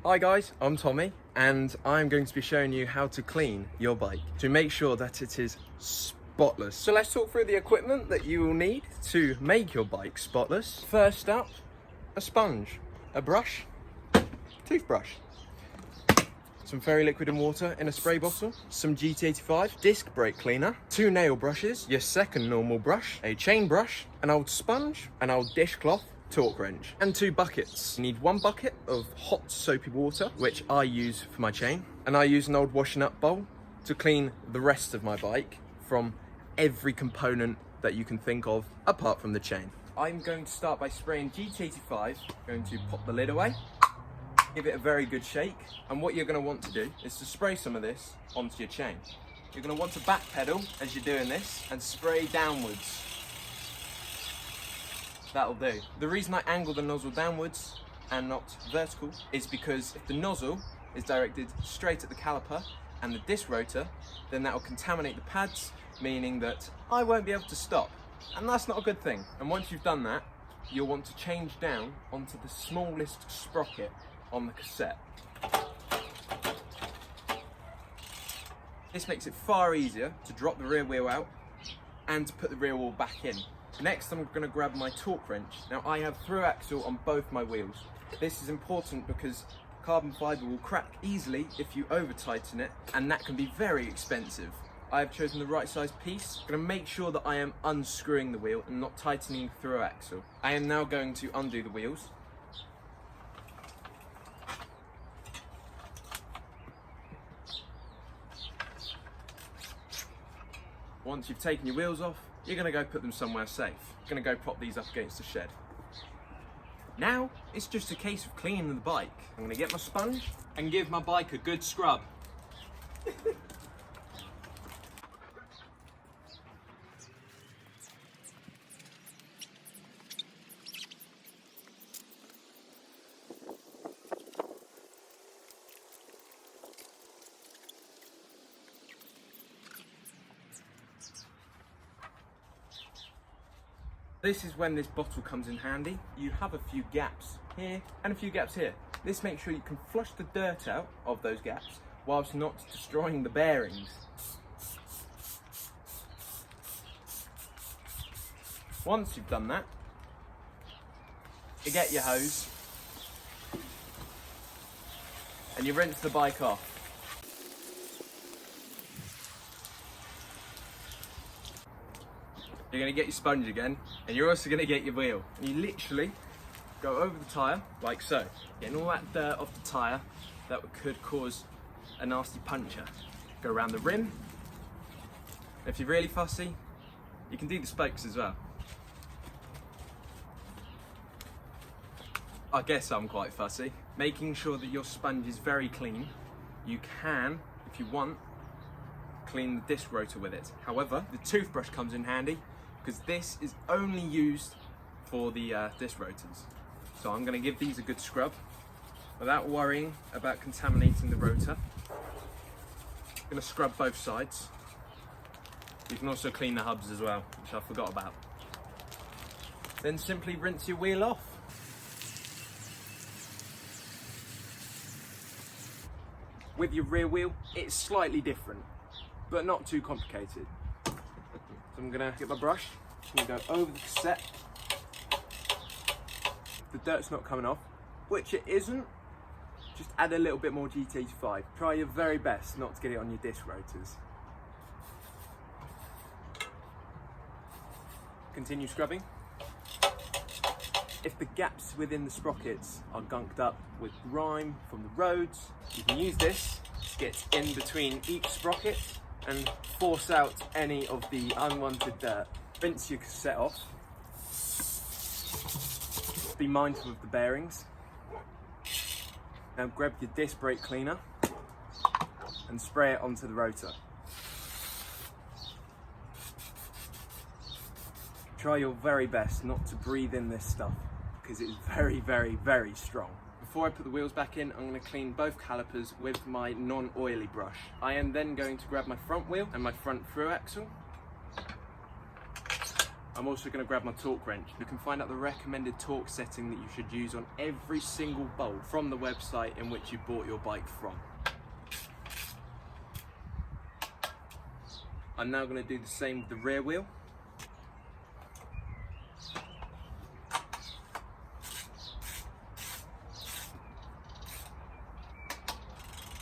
Hi guys, I'm Tommy and I'm going to be showing you how to clean your bike to make sure that it is spotless. So let's talk through the equipment that you will need to make your bike spotless. First up, a sponge, a brush, toothbrush, some fairy liquid and water in a spray bottle, some GT85 disc brake cleaner, 2 nail brushes, your second normal brush, a chain brush, an old sponge, an old dishcloth, torque wrench, and 2 buckets. You need 1 bucket of hot soapy water, which I use for my chain, and I use an old washing up bowl to clean the rest of my bike from every component that you can think of apart from the chain. I'm going to start by spraying GT85, going to pop the lid away, give it a very good shake, and what you're going to want to do is to spray some of this onto your chain. You're going to want to backpedal as you're doing this and spray downwards. That'll do. The reason I angle the nozzle downwards and not vertical is because if the nozzle is directed straight at the caliper and the disc rotor, then that will contaminate the pads, meaning that I won't be able to stop, and that's not a good thing. And once you've done that, you'll want to change down onto the smallest sprocket on the cassette. This makes it far easier to drop the rear wheel out and to put the rear wheel back in. Next, I'm going to grab my torque wrench. Now, I have through axle on both my wheels. This is important because carbon fibre will crack easily if you over tighten it, and that can be very expensive. I have chosen the right size piece. I'm going to make sure that I am unscrewing the wheel and not tightening the through axle. I am now going to undo the wheels. Once you've taken your wheels off, you're going to go put them somewhere safe. You're going to go prop these up against the shed. Now, it's just a case of cleaning the bike. I'm going to get my sponge and give my bike a good scrub. This is when this bottle comes in handy. You have a few gaps here and a few gaps here. This makes sure you can flush the dirt out of those gaps whilst not destroying the bearings. Once you've done that, you get your hose and you rinse the bike off. You're going to get your sponge again, and you're also going to get your wheel. And you literally go over the tyre, like so, getting all that dirt off the tyre that could cause a nasty puncture. Go around the rim. If you're really fussy, you can do the spokes as well. I guess I'm quite fussy. Making sure that your sponge is very clean. You can, if you want, clean the disc rotor with it. However, the toothbrush comes in handy, because this is only used for the disc rotors. So I'm going to give these a good scrub without worrying about contaminating the rotor. I'm going to scrub both sides. You can also clean the hubs as well, which I forgot about. Then simply rinse your wheel off. With your rear wheel, it's slightly different, but not too complicated. So I'm gonna get my brush, I'm gonna go over the cassette. The dirt's not coming off, which it isn't. Just add a little bit more GT85. Try your very best not to get it on your disc rotors. Continue scrubbing. If the gaps within the sprockets are gunked up with grime from the roads, you can use this to get in between each sprocket and force out any of the unwanted dirt. Rinse your cassette off. Be mindful of the bearings. Now grab your disc brake cleaner and spray it onto the rotor. Try your very best not to breathe in this stuff, because it is very, very, very strong. Before I put the wheels back in, I'm going to clean both calipers with my non-oily brush. I am then going to grab my front wheel and my front through axle. I'm also going to grab my torque wrench. You can find out the recommended torque setting that you should use on every single bolt from the website in which you bought your bike from. I'm now going to do the same with the rear wheel.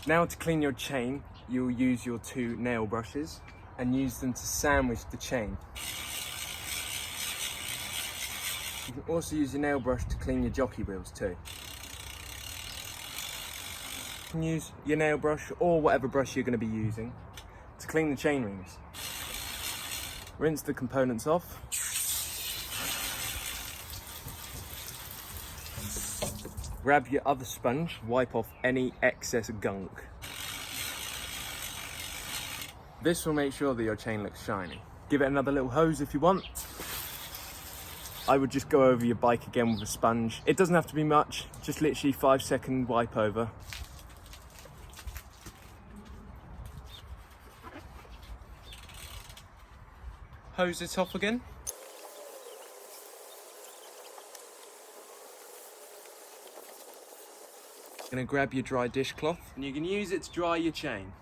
Now to clean your chain, you'll use your 2 nail brushes and use them to sandwich the chain. You can also use your nail brush to clean your jockey wheels too. You can use your nail brush or whatever brush you're going to be using to clean the chain rings. Rinse the components off. Grab your other sponge, wipe off any excess gunk. This will make sure that your chain looks shiny. Give it another little hose if you want. I would just go over your bike again with a sponge. It doesn't have to be much, just literally 5-second wipe over. Hose it off again. Gonna grab your dry dishcloth and you can use it to dry your chain.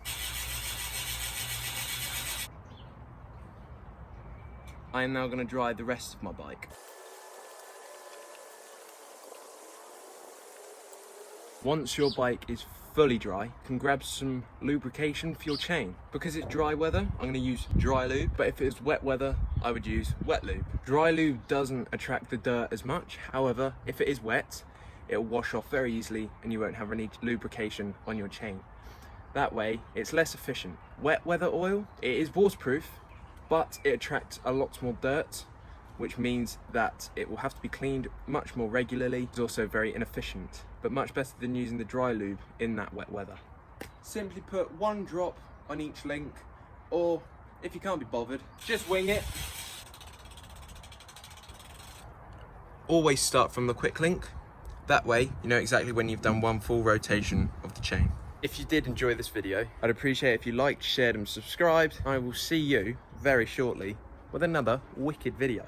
I am now gonna dry the rest of my bike. Once your bike is fully dry, you can grab some lubrication for your chain. Because it's dry weather, I'm gonna use dry lube, but if it's wet weather, I would use wet lube. Dry lube doesn't attract the dirt as much. However, if it is wet, it'll wash off very easily and you won't have any lubrication on your chain. That way, it's less efficient. Wet weather oil, it is waterproof, but it attracts a lot more dirt, which means that it will have to be cleaned much more regularly. It's also very inefficient, but much better than using the dry lube in that wet weather. Simply put 1 drop on each link, or if you can't be bothered, just wing it. Always start from the quick link. That way, you know exactly when you've done 1 full rotation of the chain. If you did enjoy this video, I'd appreciate if you liked, shared and subscribed. I will see you very shortly with another wicked video.